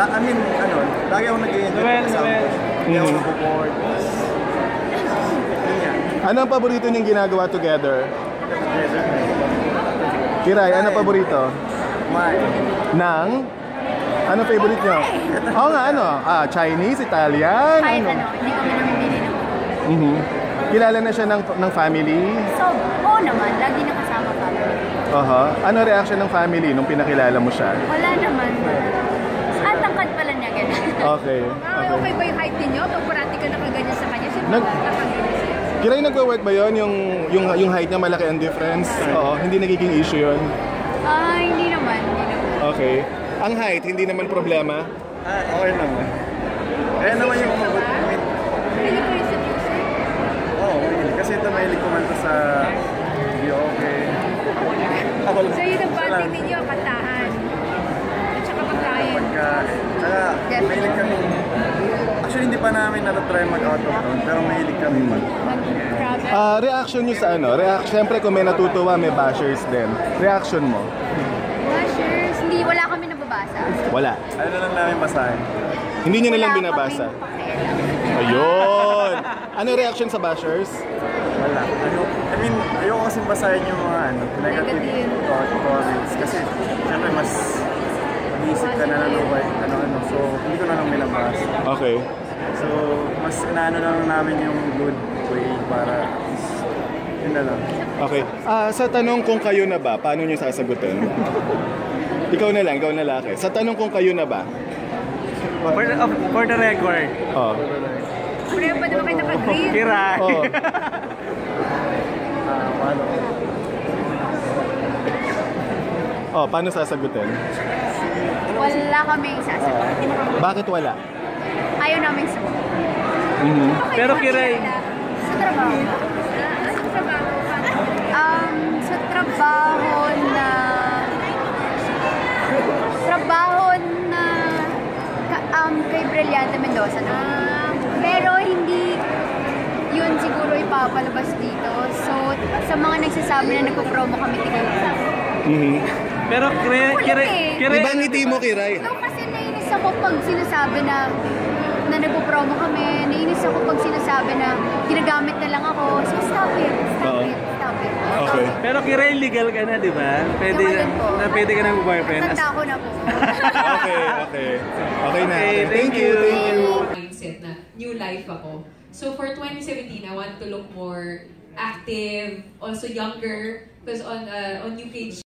I mean, lagi ako nag-i-enjoy kasama ko. Hindi ako nag-board. Ano ang paborito niyong ginagawa together? Kiray, ano paborito? Nang? Ano favorite niyo? Oo nga, ano? Chinese, Italian? Kahit ano, hindi kami namimili naman. Kilala na siya ng family? So, oo naman, lagi na kasama family. Ano reaction ng family nung pinakilala mo siya? Wala naman. Ang tangkad pala niya, gano'n. Okay. Okay ba yung height ninyo? Pag parati ka nakaganyan sa kanya, siya nakaganyan sa'yo. Kiray, nagwo-work ba yun? Yung height niya malaki ang difference? Oo, hindi nagiging issue yun? Hindi naman. Okay. Ang height, hindi naman problema? Okay naman. Kaya naman yung Pili ko yung sa music? Oo, kasi ito mahilig kumanta sa videoke. So yun ang banding ninyo, kantahan. At saka pagkain. Kaya mahilig kami. Actually, hindi pa namin natatry mag-out of town, pero mahilig kami mag-travel. Reaction nyo sa ano? Siyempre kung may natutuwa, may bashers din. Reaction mo? Bashers? Hindi, wala kami nababasa. Wala. Ano na lang namin basahin? Hindi nyo na lang binabasa? Ayun! Ano reaction sa bashers? Wala. I mean, ayoko kasing basahin yung mga negative comments. Kasi, siyempre mas mag-iisip ka na naluway. So, hindi ko na lang binabasa. Okay. So, mas inaano lang namin yung good way para yun na lang. Okay. Sa tanong kung kayo na ba, paano nyo sasagutin? Ikaw na lang, ikaw na laki. Sa tanong kung kayo na ba? For the record. Pareho pa naman kayo naka-green. Kiray. Paano sasagutin? Wala kaming sasagutin. Bakit wala? Ayaw namin sagutin. Pero Kiray. Sa trabaho. Sa trabaho? Sa trabaho na kay Brillante Mendoza na. Pero hindi yun siguro ipapalabas dito. So, sa mga nagsasabi na nagpo-promo kami tigil. Pero Kiray. Diba ngiti mo, Kiray? No, kasi nainis ako pag sinasabi na nagpo-promo kami. Nainis ako pag sinasabi na ginagamit na lang ako. So, stop it. Okay. Pero Kiray, legal ka na, di ba? Pwede ka na mag-boyfriend. Tanda ko na po. Okay na. Thank you. Mindset na new life ako. So for 2017, I want to look more active, also younger, because on new page